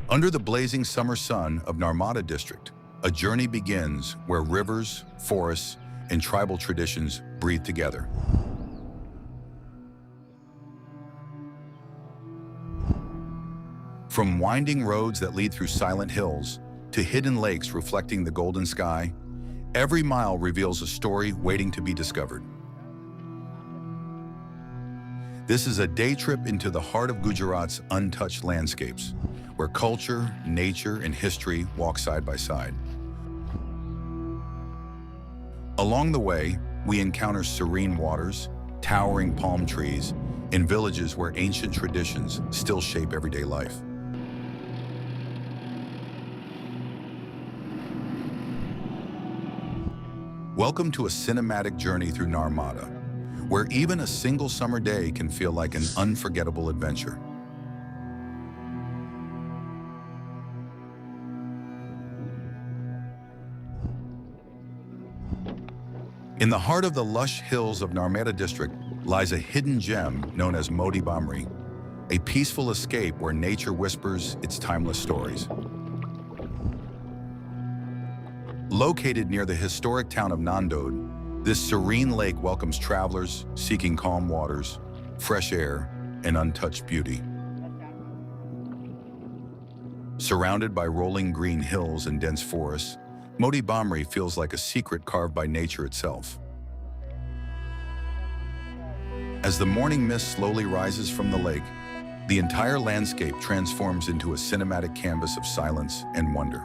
Under the blazing summer sun of Narmada District, a journey begins where rivers, forests, and tribal traditions breathe together. From winding roads that lead through silent hills to hidden lakes reflecting the golden sky, every mile reveals a story waiting to be discovered. This is a day trip into the heart of Gujarat's untouched landscapes, where culture, nature, and history walk side by side. Along the way, we encounter serene waters, towering palm trees, and villages where ancient traditions still shape everyday life. Welcome to a cinematic journey through Narmada, where even a single summer day can feel like an unforgettable adventure. In the heart of the lush hills of Narmada District lies a hidden gem known as Moti Bhamri, a peaceful escape where nature whispers its timeless stories. Located near the historic town of Nandod, this serene lake welcomes travelers seeking calm waters, fresh air, and untouched beauty. Surrounded by rolling green hills and dense forests, Moti Bhamri feels like a secret carved by nature itself. As the morning mist slowly rises from the lake, the entire landscape transforms into a cinematic canvas of silence and wonder.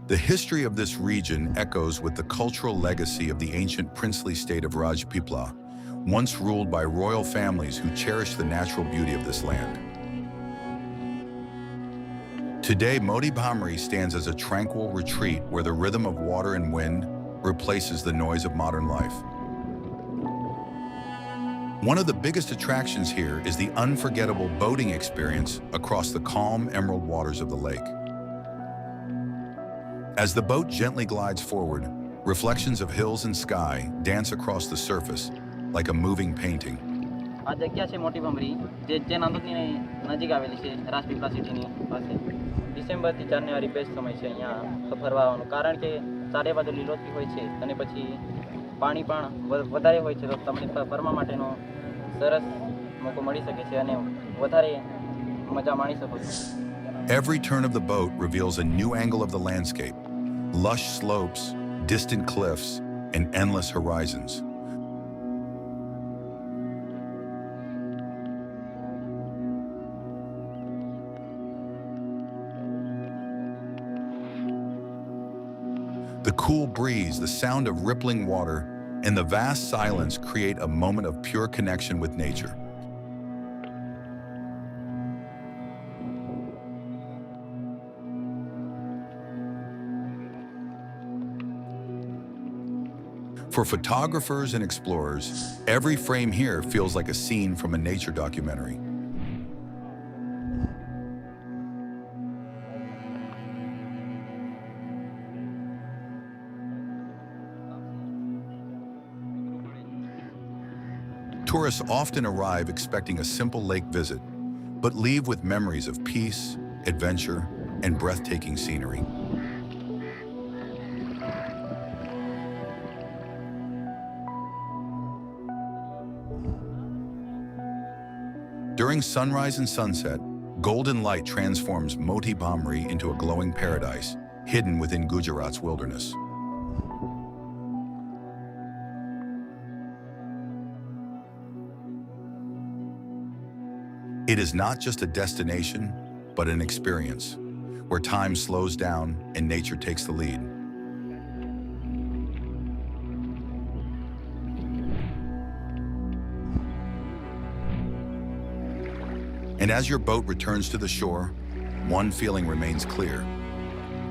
The history of this region echoes with the cultural legacy of the ancient princely state of Rajpipla, once ruled by royal families who cherished the natural beauty of this land. Today, Moti Bhamri stands as a tranquil retreat where the rhythm of water and wind replaces the noise of modern life. One of the biggest attractions here is the unforgettable boating experience across the calm emerald waters of the lake. As the boat gently glides forward, reflections of hills and sky dance across the surface like a moving painting. આ જગ્યા છે મોટી ભમરી જે નાંદોદની નજીક આવેલી છે રાજપીપળા સિટીની પાસે. ડિસેમ્બરથી જાન્યુઆરી બેસ્ટ સમય છે અહીંયા ફરવા આવવાનું, કારણ કે ચારે બાજુ લીલોતરી હોય છે અને પછી પાણી પણ વધારે હોય છે, તો તમને ફરવા માટેનો સરસ મોકો મળી શકે છે અને વધારે મજા માણી શકો છો. Every turn of the boat reveals a new angle of the landscape, lush slopes, distant cliffs, and endless horizons. The cool breeze, the sound of rippling water, and the vast silence create a moment of pure connection with nature. For photographers and explorers, every frame here feels like a scene from a nature documentary. Tourists often arrive expecting a simple lake visit, but leave with memories of peace, adventure, and breathtaking scenery. During sunrise and sunset, golden light transforms Moti Bhamri into a glowing paradise, hidden within Gujarat's wilderness. It is not just a destination, but an experience, where time slows down and nature takes the lead. And as your boat returns to the shore, one feeling remains clear.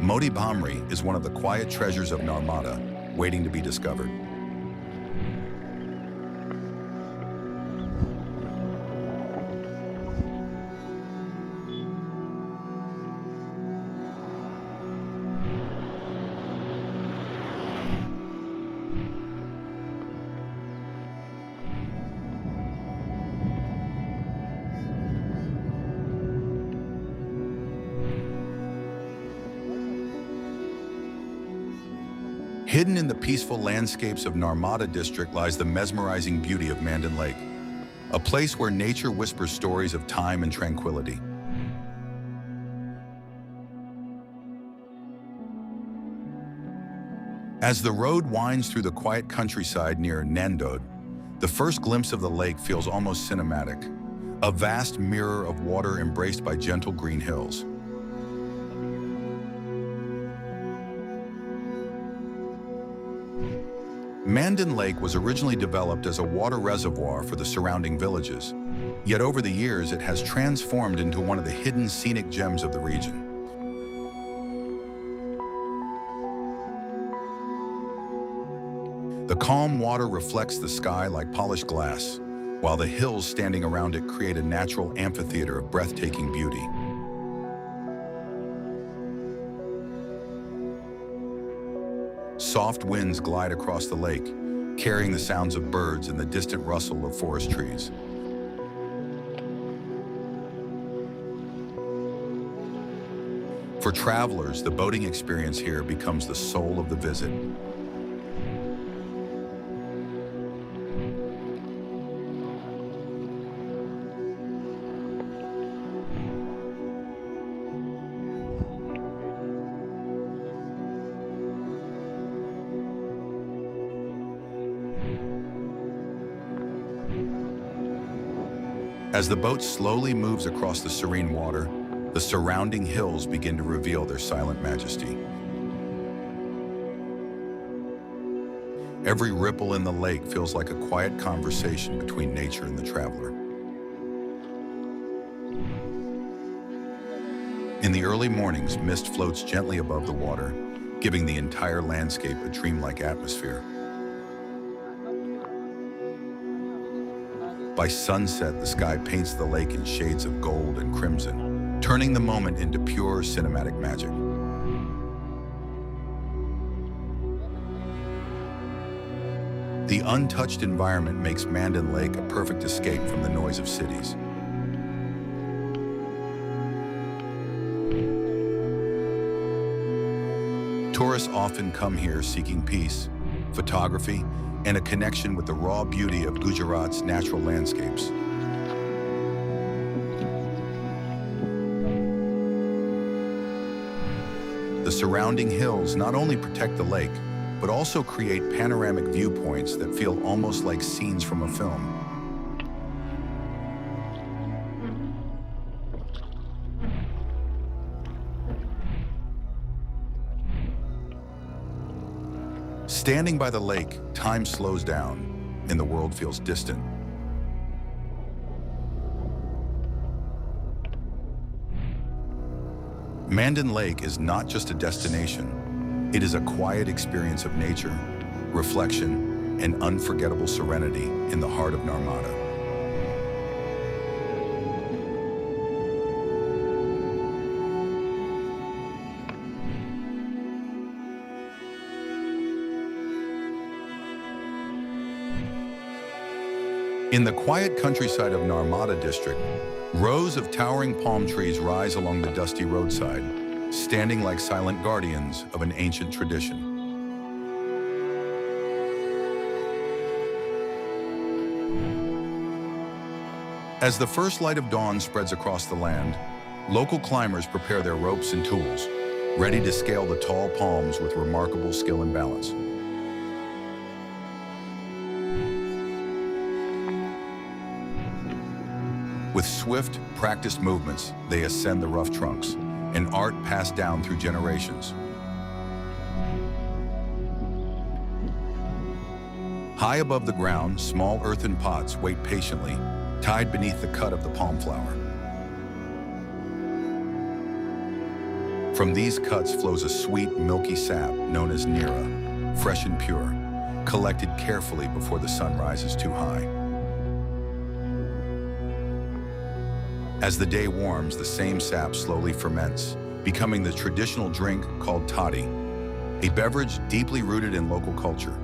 Moti Bhamri is one of the quiet treasures of Narmada, waiting to be discovered. Hidden in the peaceful landscapes of Narmada District lies the mesmerizing beauty of Mandan Lake, a place where nature whispers stories of time and tranquility. As the road winds through the quiet countryside near Nandod, the first glimpse of the lake feels almost cinematic, a vast mirror of water embraced by gentle green hills. Mandan Lake was originally developed as a water reservoir for the surrounding villages, yet over the years it has transformed into one of the hidden scenic gems of the region. The calm water reflects the sky like polished glass, while the hills standing around it create a natural amphitheater of breathtaking beauty. Soft winds glide across the lake, carrying the sounds of birds and the distant rustle of forest trees. For travelers, the boating experience here becomes the soul of the visit. As the boat slowly moves across the serene water, the surrounding hills begin to reveal their silent majesty. Every ripple in the lake feels like a quiet conversation between nature and the traveler. In the early mornings, mist floats gently above the water, giving the entire landscape a dreamlike atmosphere. By sunset, the sky paints the lake in shades of gold and crimson, turning the moment into pure cinematic magic. The untouched environment makes Mandan Lake a perfect escape from the noise of cities. Tourists often come here seeking peace, photography, and a connection with the raw beauty of Gujarat's natural landscapes. The surrounding hills not only protect the lake, but also create panoramic viewpoints that feel almost like scenes from a film. Standing by the lake, time slows down, and the world feels distant. Mandan Lake is not just a destination. It is a quiet experience of nature, reflection, and unforgettable serenity in the heart of Narmada. In the quiet countryside of Narmada District, rows of towering palm trees rise along the dusty roadside, standing like silent guardians of an ancient tradition. As the first light of dawn spreads across the land, local climbers prepare their ropes and tools, ready to scale the tall palms with remarkable skill and balance. With swift, practiced movements, they ascend the rough trunks, an art passed down through generations. High above the ground, small earthen pots wait patiently, tied beneath the cut of the palm flower. From these cuts flows a sweet, milky sap known as Neera, fresh and pure, collected carefully before the sun rises too high. As the day warms, the same sap slowly ferments, becoming the traditional drink called toddy, a beverage deeply rooted in local culture.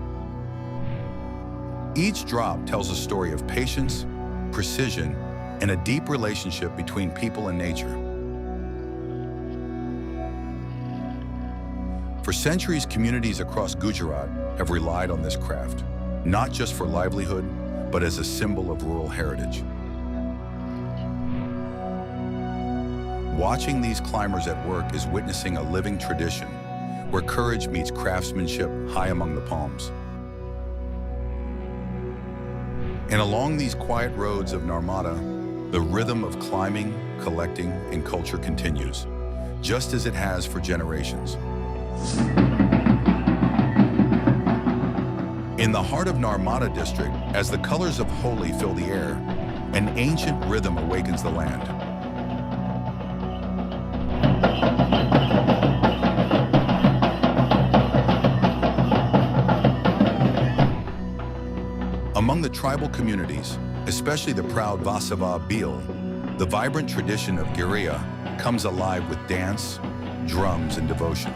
Each drop tells a story of patience, precision, and a deep relationship between people and nature. For centuries, communities across Gujarat have relied on this craft, not just for livelihood, but as a symbol of rural heritage. Watching these climbers at work is witnessing a living tradition where courage meets craftsmanship high among the palms. And along these quiet roads of Narmada, the rhythm of climbing, collecting, and culture continues, just as it has for generations. In the heart of Narmada District, as the colors of Holi fill the air, an ancient rhythm awakens the land. Among the tribal communities, especially the proud Vasava Beel, the vibrant tradition of Gheriya comes alive with dance, drums, and devotion.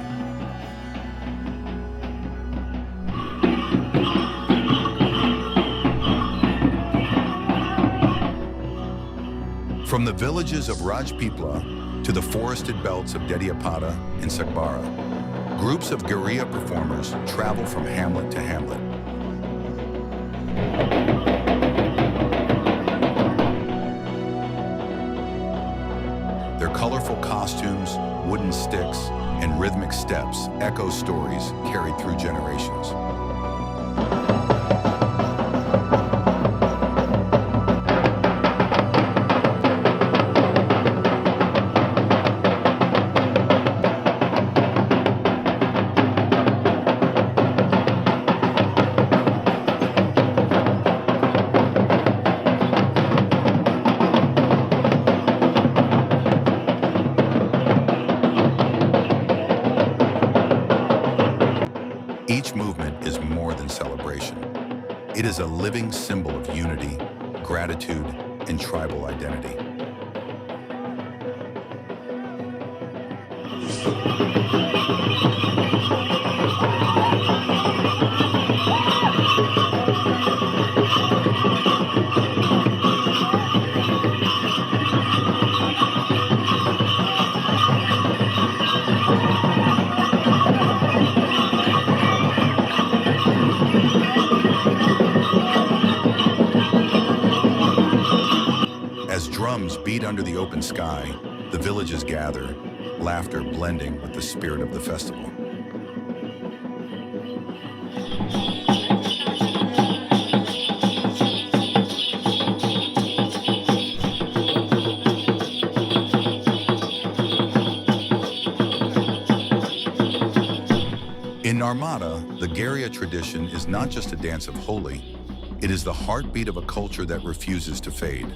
From the villages of Rajpipla to the forested belts of Dediapada and Sakbara, groups of Gheriya performers travel from hamlet to hamlet. Their colorful costumes, wooden sticks, and rhythmic steps echo stories carried through generations. Each movement is more than celebration. It is a living symbol of unity, gratitude, and tribal identity. As drums beat under the open sky, the villages gather, laughter blending with the spirit of the festival. In Narmada, the Gheriya tradition is not just a dance of Holi, it is the heartbeat of a culture that refuses to fade.